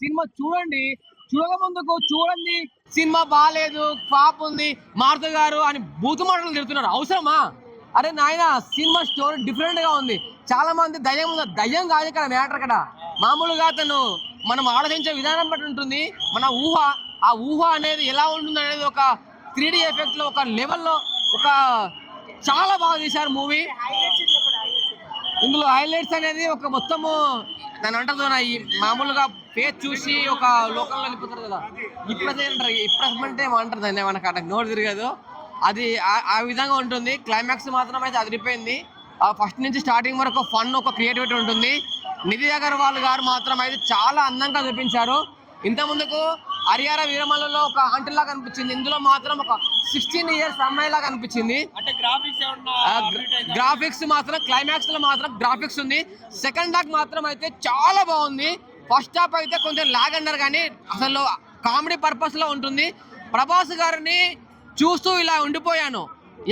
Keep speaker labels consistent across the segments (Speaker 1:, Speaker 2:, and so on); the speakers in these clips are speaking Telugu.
Speaker 1: సినిమా చూడండి, చూడక ముందుకు చూడండి సినిమా బాగాలేదు, పాప్ ఉంది, మారుత గారు అని బూతు మాటలు తిడుతున్నారు. అవసరమా? అరే నాయన, సినిమా స్టోరీ డిఫరెంట్ గా ఉంది. చాలా మంది దయ్యం కాదు ఇక్కడ మ్యాటర్. ఇక్కడ మామూలుగా మనం ఆలోచించే విధానం బట్టి ఉంటుంది. మన ఊహ, ఆ ఊహ అనేది ఎలా ఉంటుంది అనేది ఒక 3D ఎఫెక్ట్ లో, ఒక లెవెల్లో, ఒక చాలా బాగా తీశారు మూవీ. ఇందులో హైలైట్స్ అనేది ఒక మొత్తము దాని అంటారు, ఈ మామూలుగా ఫేస్ చూసి ఒక లోకల్లో వెళ్ళిపోతారు కదా, ఇప్పుడు ఏమంటారు దాన్ని, మనకు అక్కడ నోరు తిరగదు. అది ఆ విధంగా ఉంటుంది. క్లైమాక్స్ మాత్రం అయితే అదిరిపోయింది. ఫస్ట్ నుంచి స్టార్టింగ్ వరకు ఫన్, ఒక క్రియేటివిటీ ఉంటుంది. నిధి అగర్వాల్ గారు మాత్రం అయితే చాలా అందంగా చూపించారు. ఇంత ముందుకు హరిహర వీరమల్లలో ఒక ఆంటీలా కనిపించింది, ఇందులో మాత్రం ఒక 16 years అమ్మాయిలా కనిపించింది. గ్రాఫిక్స్ మాత్రం క్లైమాక్స్ లో మాత్రం గ్రాఫిక్స్ ఉంది. సెకండ్ హాఫ్ మాత్రం అయితే చాలా బాగుంది. ఫస్ట్ హాఫ్ అయితే కొంచెం లాగ్ అన్నారు, కానీ అసలు కామెడీ పర్పస్ లో ఉంటుంది. ప్రభాస్ గారిని చూస్తూ ఇలా ఉండిపోయాను.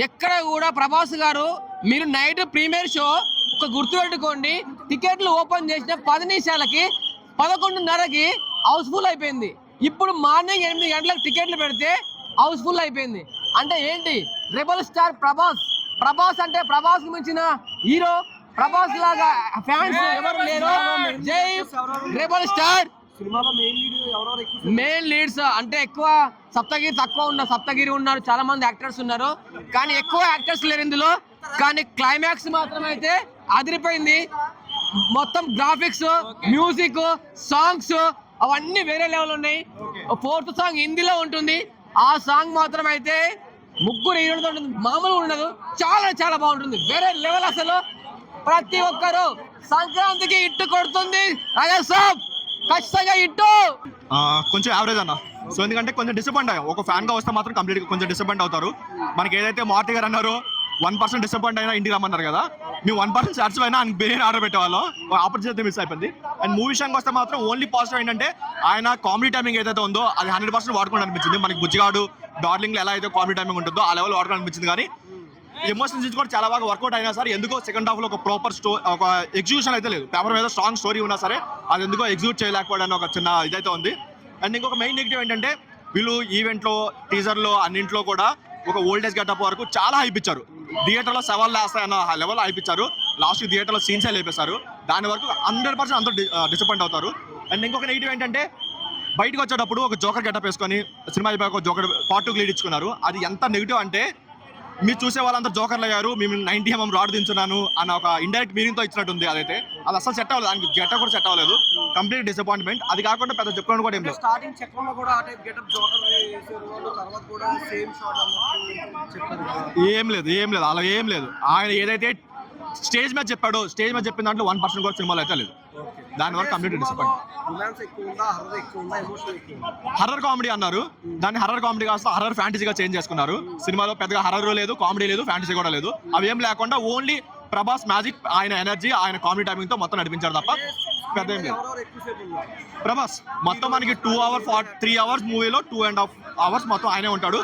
Speaker 1: ఎక్కడ కూడా ప్రభాస్ గారు, మీరు నైట్ ప్రీమియర్ షో ఒక గుర్తుపెట్టుకోండి, టికెట్లు ఓపెన్ చేసిన 10 నిమిషాలకి 11:30కి హౌస్ఫుల్ అయిపోయింది. ఇప్పుడు మార్నింగ్ 8 గంటలకు టికెట్లు పెడితే హౌస్ఫుల్ అయిపోయింది. అంటే ఏంటి? రెబల్ స్టార్ ప్రభాస్ అంటే ప్రభాస్ కు మించిన హీరో, ప్రభాస్ లాగా ఫ్యాన్స్ ఎవరు లేరు. జై రెబల్ స్టార్. మెయిన్ లీడ్స్ అంటే ఎక్కువ సప్తగిరి ఉన్నారు, చాలా మంది యాక్టర్స్ ఉన్నారు, కానీ ఎక్కువ యాక్టర్స్ లేరు ఇందులో. కానీ క్లైమాక్స్ మాత్రం అయితే అదిరిపోయింది. మొత్తం గ్రాఫిక్స్, మ్యూజిక్, సాంగ్స్ అవన్నీ వేరే లెవెల్ ఉన్నాయి. 4th సాంగ్ హిందీలో ఉంటుంది. ఆ సాంగ్ మాత్రం అయితే 3 హీరోలతో ఉంటుంది, మామూలుగా ఉండదు. చాలా చాలా బాగుంటుంది, వేరే లెవెల్. అసలు ప్రతి ఒక్కరు సంక్రాంతికి ఇట్టు కొడుతుంది రాజాసాబ్, ఖచ్చితంగా ఇట్టు.
Speaker 2: కొంచెం యావరేజ్ అన్న. సో ఎందుకంటే కొంచెం డిసప్పాయింట్ అయ్యాం. ఒక ఫ్యాన్ గా వస్తే మాత్రం కంప్లీట్ కొంచెం డిసప్పాయింట్ అవుతారు. మనకి ఏదైతే మారుతి గారు అన్నారు 1% డిసప్పాయింట్ అయినా ఇంటికి రమ్మన్నారు కదా, మేము 1% సాటిస్ఫై అయినా ఆయన బిర్యానీ ఆర్డర్ పెట్టేవాళ్ళం. ఆపర్చునిటీ మిస్ అయిపోయింది. అండ్ మూవీ విషయానికి వస్తే మాత్రం ఓన్లీ పాజిటివ్ ఏంటంటే ఆయన కామెడీ టైమింగ్ ఏదైతే ఉందో అది 100% వాడుకోవడం అనిపించింది. మనకి బుజ్జిగాడు డార్లింగ్ ఎలా అయితే కామెడీ టైమింగ్ ఉంటుందో ఆ లెవెల్ వాడుకోవడం అనిపించింది. కానీ ఎమోషన్స్ కూడా చాలా బాగా వర్కౌట్ అయినా సరే ఎందుకో సెకండ్ హాఫ్ లో ఒక ప్రాపర్ ఒక ఎగ్జిక్యూషన్ అయితే లేదు. పేపర్ మీద స్ట్రాంగ్ స్టోరీ ఉన్నా సరే అది ఎందుకో ఎగ్జిక్యూట్ చేయలేకపోవడానికి ఒక చిన్న ఇదైతే ఉంది. అండ్ ఇంకొక మెయిన్ నెగిటివ్ ఏంటంటే వీళ్ళు ఈవెంట్లో, టీజర్లో అన్నింట్లో కూడా ఒక ఓల్డేజ్ గెటప్ వరకు చాలా హైప్ ఇచ్చారు. థియేటర్లో సవాళ్ళు వేస్తాయన్న లెవెల్ హైప్ ఇచ్చారు. లాస్ట్ థియేటర్లో సీన్సే లేపేశారు. దాని వరకు 100% అందరూ డిసప్పాయింట్ అవుతారు. అండ్ ఇంకొక నెగిటివ్ ఏంటంటే బయటకు వచ్చేటప్పుడు ఒక జోకర్ గెటప్ వేసుకొని సినిమా అయిపోయి ఒక జోకర్ part 2 లీడ్ ఇచ్చుకున్నారు. అది ఎంత నెగిటివ్ అంటే మీరు చూసే వాళ్ళందరూ జోకర్లు అయ్యారు, మేము 90mm రాడ్ దించున్నాను అన్న ఒక ఇండైరెక్ట్ మీనింగ్ తో ఇచ్చినట్టుంది. అదైతే అది అసలు సెట్ అవ్వలేదు, దానికి గెటప్ కూడా సెట్ అవ్వలేదు. Complete disappointment. అది కాకుండా పెద్ద చెప్పుకోవడం కూడా ఏం లేదు.
Speaker 3: స్టార్టింగ్ చెక్కంలో కూడా ఆ టైప్ గెటప్ జోకర్ వేసారు వాళ్ళు, తర్వాత కూడా సేమ్ షాట్ అన్నట్టు చెప్పారు.
Speaker 2: ఏం లేదు అలా ఏం లేదు. ఆయన ఏదైతే స్టేజ్ మీద చెప్పాడో, స్టేజ్ మీద చెప్పిన దాంట్లో 1% కూడా సినిమాలో అయితే లేదు. దాని వరకు కంప్లీట్ డిసప్పాయింట్. హర్రర్ కామెడీ అన్నారు, దాన్ని హర్రర్ కామెడీ కాస్త హర్రర్ ఫ్యాంటసీగా చేంజ్ చేసుకున్నారు. సినిమాలో పెద్దగా హర్రర్ లేదు, కామెడీ లేదు, ఫ్యాంటసీ కూడా లేదు. అవి ఏం లేకుండా ఓన్లీ ప్రభాస్ మ్యాజిక్, ఆయన ఎనర్జీ, ఆయన కామెడీ టైమింగ్ తో మొత్తం నడిపించారు తప్ప పెద్ద ఏం లేదు. ప్రభాస్ మొత్తం మనకి 3 hours మూవీలో 2.5 hours మొత్తం ఆయనే ఉంటాడు.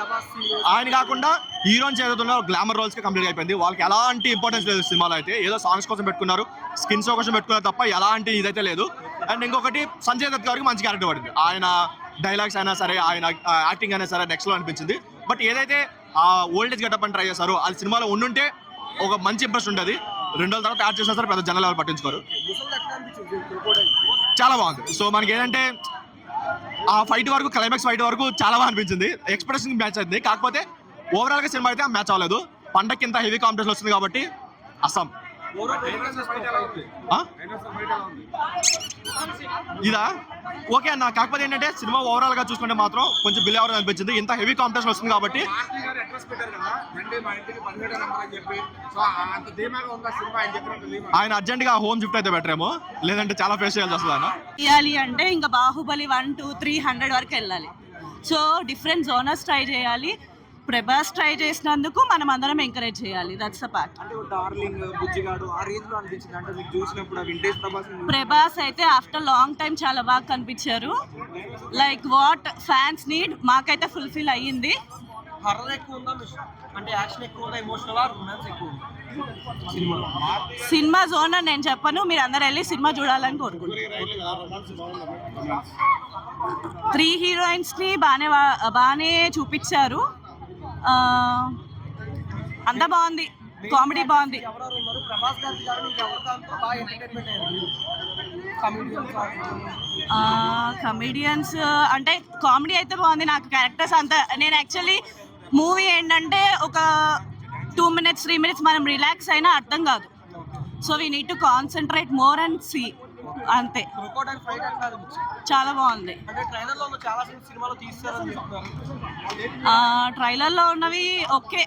Speaker 2: ఆయన కాకుండా హీరోయిన్స్ ఏదైతే గ్లామర్ రోల్స్ కి కంప్లీట్ అయిపోయింది. వాళ్ళకి ఎలాంటి ఇంపార్టెన్స్ లేదు సినిమాలో. అయితే ఏదో సాంగ్స్ కోసం పెట్టుకున్నారు, స్కిన్ షో కోసం పెట్టుకున్నారు తప్ప ఎలాంటి ఇదైతే లేదు. అండ్ ఇంకొకటి సంజయ్ దత్ గారికి మంచి క్యారెక్టర్ పడింది. ఆయన డైలాగ్స్ అయినా సరే, ఆయన యాక్టింగ్ అయినా సరే నెక్స్ట్ లో అనిపించింది. బట్ ఏదైతే ఆ ఓల్డేజ్ గెటప్ అని ట్రై చేశారో అది సినిమాలో ఉండుంటే ఒక మంచి ఇంప్రెషన్ ఉండేది. 2 రోజుల తర్వాత యాడ్ చేసినా సరే పెద్ద జనాలు ఎవరు పట్టించుకోరు. చాలా బాగుంది. సో మనకి ఏంటంటే ఆ ఫైట్ వరకు, క్లైమాక్స్ ఫైట్ వరకు చాలా బాగా అనిపించింది. ఎక్స్ప్రెషన్ మ్యాచ్ అయింది. కాకపోతే ఓవరాల్ గా సినిమా అయితే మ్యాచ్ అవ్వలేదు. పండక్కి ఇంత హెవీ కాంపిటీషన్ వస్తుంది కాబట్టి అస్సాం ఇదా ఓకే అన్న. కాకపోతే ఏంటంటే సినిమా ఓవరాల్ గా చూసుకుంటే మాత్రం కొంచెం బిల్ ఎవరు అనిపించింది. ఇంత హెవీ కాంపిటీషన్ వస్తుంది కాబట్టి ఆయన అర్జెంట్ గా హోమ్ షిఫ్ట్ అయితే బెటర్ ఏమో, లేదంటే చాలా ఫేస్ చేయాల్సి వస్తుంది.
Speaker 4: చేయాలి అంటే ఇంకా బాహుబలి 1, 2, 300 వరకు వెళ్ళాలి. సో డిఫరెంట్ జోనర్స్ ట్రై చేయాలి. ప్రభాస్ ట్రై చేసినందుకు మనం అందరం ఎంకరేజ్ చేయాలి. That's the part.
Speaker 3: అంటే డార్లింగ్, బుజ్జిగాడు ఆ రేంజ్ లో అనిపించింది. అంటే మీకు చూసినప్పుడు వింటేజ్
Speaker 4: ప్రభాస్ అయితే ఆఫ్టర్ లాంగ్ టైం చాలా బాగా కనిపించారు. లైక్ వాట్ ఫ్యాన్స్ నీడ్ మాకైతే ఫుల్ఫిల్ అయ్యింది.
Speaker 3: హర్రర్ ఎక్కువ ఉందా అంటే యాక్షన్ ఎక్కువ ఉందా, ఎమోషనల్ ఆ రొమాన్స్ ఎక్కువ ఉందా
Speaker 4: సినిమా జోనర్ నేను చెప్పను, మీరు అందరు వెళ్ళి సినిమా చూడాలని కోరుకుంటున్నాను. 3 హీరోయిన్స్ని బాగానే చూపించారు. అంతా బాగుంది, కామెడీ బాగుంది.
Speaker 3: ఎవరెవరు ఉన్నారు? ప్రభాస్ గారికి కానీ ఇంకెవరి దాంతో బాగా ఎంటర్టైన్మెంట్ అయ్యారు
Speaker 4: కమెడియన్స్ అంటే కామెడీ అయితే బాగుంది. నాకు క్యారెక్టర్స్ అంత నేను యాక్చువల్లీ మూవీ ఏంటంటే ఒక 2 minutes 3 minutes మనం రిలాక్స్ అయినా అర్థం కాదు. So we need to concentrate more and see అంతే.
Speaker 3: క్రొకోడైల్ ఫైట్ ఎట్లా అనిపించింది?
Speaker 4: చాలా బాగుంది.
Speaker 3: అంటే ట్రైలర్లో ఉన్న చాలా సీన్స్ సినిమాలో తీస్తారని చెప్తున్నారు.
Speaker 4: ట్రైలర్లో ఉన్నవి ఓకే,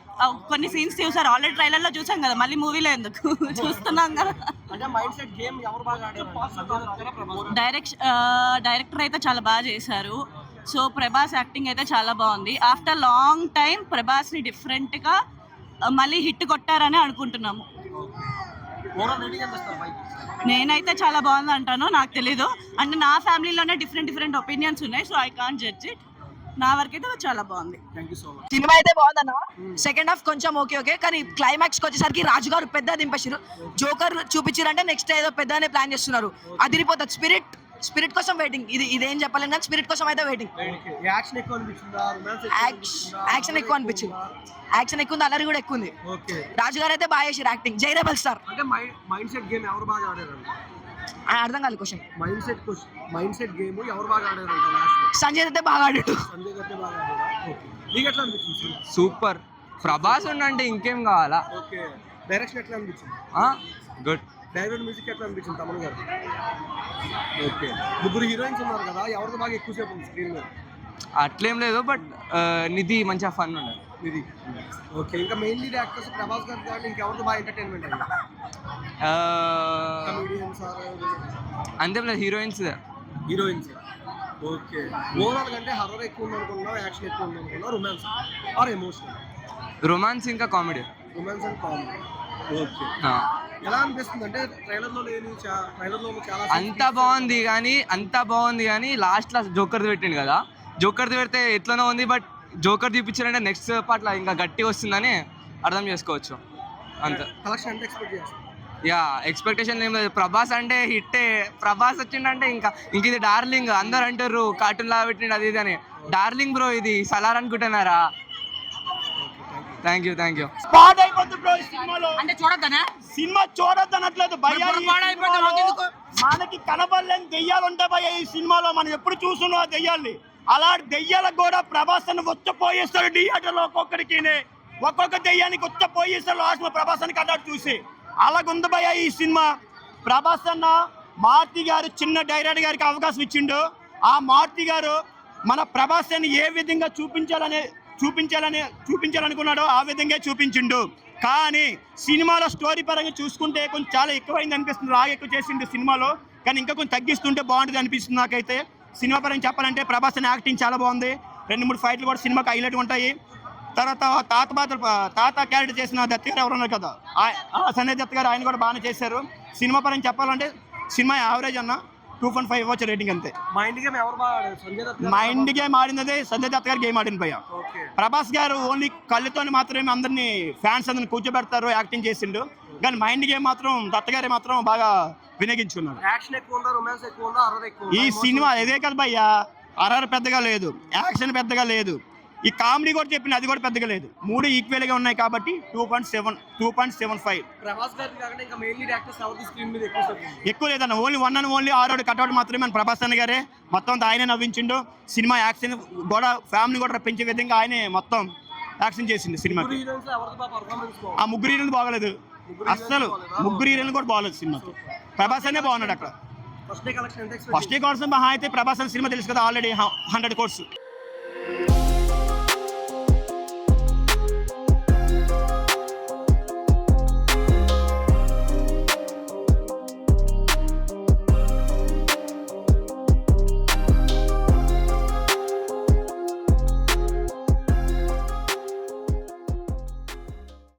Speaker 4: కొన్ని సీన్స్ చూసారు ఆల్రెడీ. ట్రైలర్లో చూసాం కదా, మళ్ళీ మూవీలో ఎందుకు చూస్తున్నాం కదా.
Speaker 3: అంటే మైండ్ సెట్ గేమ్ ఎవరు బాగా ఆడారు?
Speaker 4: డైరెక్టర్ అయితే చాలా బాగా చేశారు. సో ప్రభాస్ యాక్టింగ్ అయితే చాలా బాగుంది. ఆఫ్టర్ లాంగ్ టైం ప్రభాస్ని డిఫరెంట్గా మళ్ళీ హిట్ కొట్టారని అనుకుంటున్నాము.
Speaker 3: ఓవరాల్ రేటింగ్ ఎంత ఇస్తారు బైక్?
Speaker 4: నేనైతే చాలా బాగుంది అంటాను, నాకు తెలీదు. అంటే నా ఫ్యామిలీలోనే డిఫరెంట్ ఒపీనియన్స్ ఉన్నాయి. So I can't judge it. నా వరకైతే చాలా బాగుంది.
Speaker 3: Thank you so much.
Speaker 5: Cinema అయితే బాగుందన్న. సెకండ్ హాఫ్ కొంచెం ఓకే కానీ క్లైమాక్స్కి వచ్చేసరికి రాజు గారు పెద్ద దింపేసారు. జోకర్ చూపించారంటే నెక్స్ట్ ఏదో పెద్దనే ప్లాన్ చేస్తున్నారు. అదిరిపోతుంది. స్పిరిట్ కోసం వెయిటింగ్. ఇదేం చెప్పలేను కానీ స్పిరిట్ కోసం అయితే వెయిటింగ్.
Speaker 3: యాక్షన్ ఎక్కువ అనిపించిందా? రొమాన్స్
Speaker 5: యాక్షన్ ఎక్కువ అనిపించింది. యాక్షన్ ఎక్కువ ఉంది, అల్లరి కూడా ఎక్కువ ఉంది.
Speaker 3: ఓకే.
Speaker 5: రాజు గారు అయితే బాగా చేసారు యాక్టింగ్. జై రెబల్ స్టార్.
Speaker 3: అంటే మైండ్ సెట్ గేమ్ ఎవరు బాగా ఆడారు?
Speaker 5: అర్థం కాదు క్వశ్చన్.
Speaker 3: మైండ్ సెట్ గేమ్ ఎవరు బాగా ఆడారు అంటే లాస్ట్
Speaker 5: సంజయ్ అయితే బాగా ఆడాడు.
Speaker 3: సంజయ్ దత్తే బాగా ఆడారా? ఓకే. నీకు ఎట్లా అనిపించింది?
Speaker 1: సూపర్. ప్రభాస్ ఉండంటే ఇంకేం కావాలా.
Speaker 3: ఓకే. డైరెక్షన్ ఎట్లా అనిపించింది?
Speaker 1: గుడ్.
Speaker 3: డైరెక్ట్ మ్యూజిక్ ఎట్లా అనిపించింది తమన్ గారు? ఓకే. ముగ్గురు హీరోయిన్స్ ఉన్నారు కదా, ఎవరితో బాగా ఎక్కువసేపు ఉంది స్క్రీన్ మీద?
Speaker 1: అట్లేం లేదు, బట్ నిధి మంచిగా ఫన్ ఉండదు.
Speaker 3: ఇది ఓకే. ఇంకా మెయిన్ లీడ్ యాక్టర్స్ ప్రభాస్ గారు కానీ ఇంకెవరితో బాగా ఎంటర్టైన్మెంట్ అయింది? కమెడియన్స్
Speaker 1: అంతే లేదు, హీరోయిన్స్.
Speaker 3: ఓకే. ఓవరాల్ అంటే హర్రర్ ఎక్కువ ఉంది అనుకున్నా, యాక్షన్ ఎక్కువ ఉంది అనుకున్నా, రొమాన్స్ ఆర్ ఎమోషనల్?
Speaker 1: రొమాన్స్ ఇంకా comedy.
Speaker 3: Romance and comedy. Okay. ఎలా అనిపిస్తుంది అంటే ట్రైలర్లో చాలా
Speaker 1: అంతా బాగుంది కానీ లాస్ట్ జోకర్ది పెట్టిండు కదా. జోకర్ది పెడితే ఎట్లనో ఉంది, బట్ జోకర్ చూపించారంటే నెక్స్ట్ పార్ట్లో ఇంకా గట్టిగా వస్తుందని అర్థం చేసుకోవచ్చు అంతే.
Speaker 3: కలెక్షన్ అంటే ఎక్స్పెక్ట్ చేస్తాను.
Speaker 1: యా, ఎక్స్పెక్టేషన్ ఏం లేదు. ప్రభాస్ అంటే హిట్టే. ప్రభాస్ వచ్చిండంటే ఇంకా ఇది డార్లింగ్. అందరు అంటారు కార్టూన్ లా పెట్టిండు అది ఇది అని. డార్లింగ్ బ్రో, ఇది సలార్ అనుకుంటున్నారా? Thank you.
Speaker 6: పాడైపోద్ది బ్రో ఈ సినిమాలో.
Speaker 5: అంటే చూడొద్దనా?
Speaker 6: సినిమా చూడొద్దనట్లేదు భయ్యా. మనకి కనబడలేని దెయ్యాలు ఉంటాయి భయ్యా ఈ సినిమాలో. మనం ఎప్పుడు చూస్తున్నాం ఆ దెయ్యాల్ని. అలాంటి దెయ్యాలకు కూడా ప్రభాస్ అన్న వచ్చపోయిస్తాడు థియేటర్లో. ఒక్కొక్క దెయ్యానికి వచ్చపోయిస్తాడు లాస్ట్ ప్రభాస్ అని కథ చూసి. అలాగుంది భయ్యా ఈ సినిమా. ప్రభాస్ అన్న మారుతి గారు చిన్న డైరెక్టర్ గారికి అవకాశం ఇచ్చిండు. ఆ మారుతి గారు మన ప్రభాస్ అని ఏ విధంగా చూపించాలనుకున్నాడో ఆ విధంగా చూపించిండు. కానీ సినిమాలో స్టోరీ పరంగా చూసుకుంటే కొంచెం చాలా ఎక్కువైంది అనిపిస్తుంది. లాగా ఎక్కువ చేసిండు సినిమాలో, కానీ ఇంకా కొంచెం తగ్గిస్తుంటే బాగుంటుంది అనిపిస్తుంది నాకైతే. సినిమా పరంగా చెప్పాలంటే ప్రభాస్ అని యాక్టింగ్ చాలా బాగుంది. 2-3 ఫైట్లు కూడా సినిమాకి హైలైట్ ఉంటాయి. తర్వాత తాత క్యారెక్టర్ చేసిన దత్ గారు ఎవరున్నారు కదా, సంజయ్ దత్ గారు, ఆయన కూడా బాగానే చేశారు. సినిమా పరంగా చెప్పాలంటే సినిమా యావరేజ్ అన్న 2.5 ఇవ్వచ్చు రేటింగ్ అంతే.
Speaker 3: మైండ్ గేమ్ ఎవరు బాగా ఆడారు? సంజయ్ దత్
Speaker 6: మైండ్ గేమ్ ఆడినదే సంజయ్ దత్ గారు గేమ్ ఆడింది భయ్యా. ప్రభాస్ గారు ఓన్లీ కళ్ళతో మాత్రమే అందరినీ ఫ్యాన్స్ అందరిని కూర్చోబెడతారు, యాక్టింగ్ చేసిండు. కానీ మైండ్ గేమ్ మాత్రం దత్ గారే మాత్రం బాగా వినియోగించుకున్నారు.
Speaker 3: యాక్షన్ ఎక్కువ ఉందా, రొమాన్స్ ఎక్కువ ఉందా, హర్రర్ ఎక్కువ ఉందా?
Speaker 6: ఈ సినిమా ఇదే కదా భయ్యా. హర్రర్ పెద్దగా లేదు, యాక్షన్ పెద్దగా లేదు, ఈ కామెడీ కూడా చెప్పిన అది కూడా పెద్దగా లేదు. 3 ఈక్వల్ గా ఉన్నాయి కాబట్టి 2.75.
Speaker 3: ప్రభాస్ గారికి కాకుండా ఇంకా మెయిన్ లీడ్ యాక్టర్స్ ఎవరి స్క్రీన్ మీద
Speaker 6: ఎక్కువ లేదన్న. ఓన్లీ ఆరోడు కట్అవుట్ మాత్రమే మన ప్రభాస్ అన్న గారే మొత్తం ఆయనే నవ్వించిండు. సినిమా యాక్షన్ కూడా ఫ్యామిలీ కూడా రప్పించే విధంగా ఆయనే మొత్తం యాక్షన్ చేసిండు సినిమా. ఆ ముగ్గురు హీరోలు బాగలేదు అస్సలు. ముగ్గురు హీరోలు కూడా బాగలేదు సినిమాకి. ప్రభాస్ అనే బాగున్నాడు అక్కడ.
Speaker 3: ఫస్ట్ డే కలెక్షన్ ఎంత?
Speaker 6: ఫస్ట్ డే కోసం మహా అయితే ప్రభాస్ అనే సినిమా తెలుసు కదా, ఆల్రెడీ 100 crores.